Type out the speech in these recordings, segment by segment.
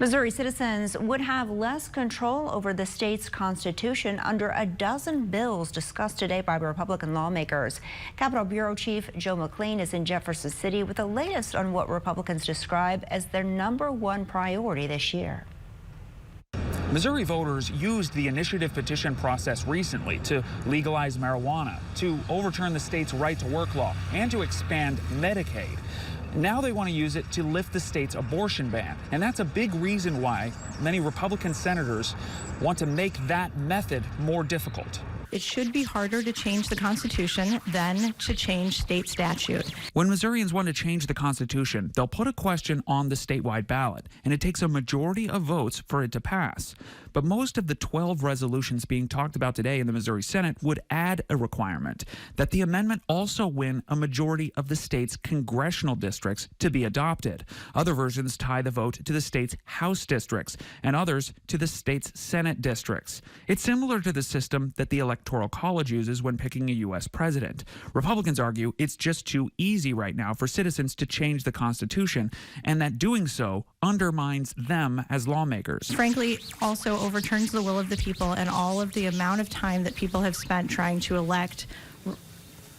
Missouri citizens would have less control over the state's constitution under a dozen bills discussed today by Republican lawmakers. Capitol Bureau Chief Joe McLean is in Jefferson City with the latest on what Republicans describe as their #1 priority this year. Missouri voters used the initiative petition process recently to legalize marijuana, to overturn the state's right-to-work law, and to expand Medicaid. Now they want to use it to lift the state's abortion ban. And that's a big reason why many Republican senators want to make that method more difficult. It should be harder to change the Constitution than to change state statute. When Missourians want to change the Constitution, they'll put a question on the statewide ballot, and it takes a majority of votes for it to pass. But most of the 12 resolutions being talked about today in the Missouri Senate would add a requirement that the amendment also win a majority of the state's congressional districts to be adopted. Other versions tie the vote to the state's House districts, and others to the state's Senate districts. It's similar to the system that the Electoral College uses when picking a U.S. president. Republicans argue it's just too easy right now for citizens to change the Constitution, and that doing so undermines them as lawmakers. Frankly, also overturns the will of the people and all of the amount of time that people have spent trying to elect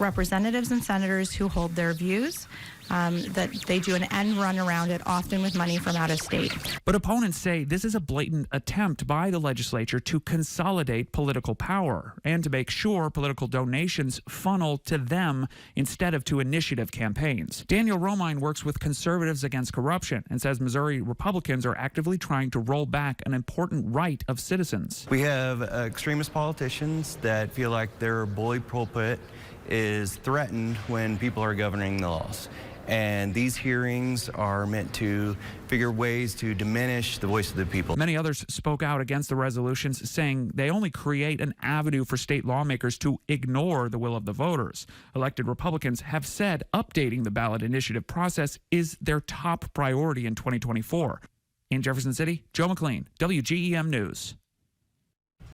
representatives and senators who hold their views, that they do an end run around it, often with money from out of state. But opponents say this is a blatant attempt by the legislature to consolidate political power and to make sure political donations funnel to them instead of to initiative campaigns. Daniel Romine works with Conservatives Against Corruption and says Missouri Republicans are actively trying to roll back an important right of citizens. We have extremist politicians that feel like their bully pulpit is threatened when people are governing the laws. And these hearings are meant to figure ways to diminish the voice of the people. Many others spoke out against the resolutions, saying they only create an avenue for state lawmakers to ignore the will of the voters. Elected Republicans have said updating the ballot initiative process is their top priority in 2024. In Jefferson City, Joe McLean, WGEM News.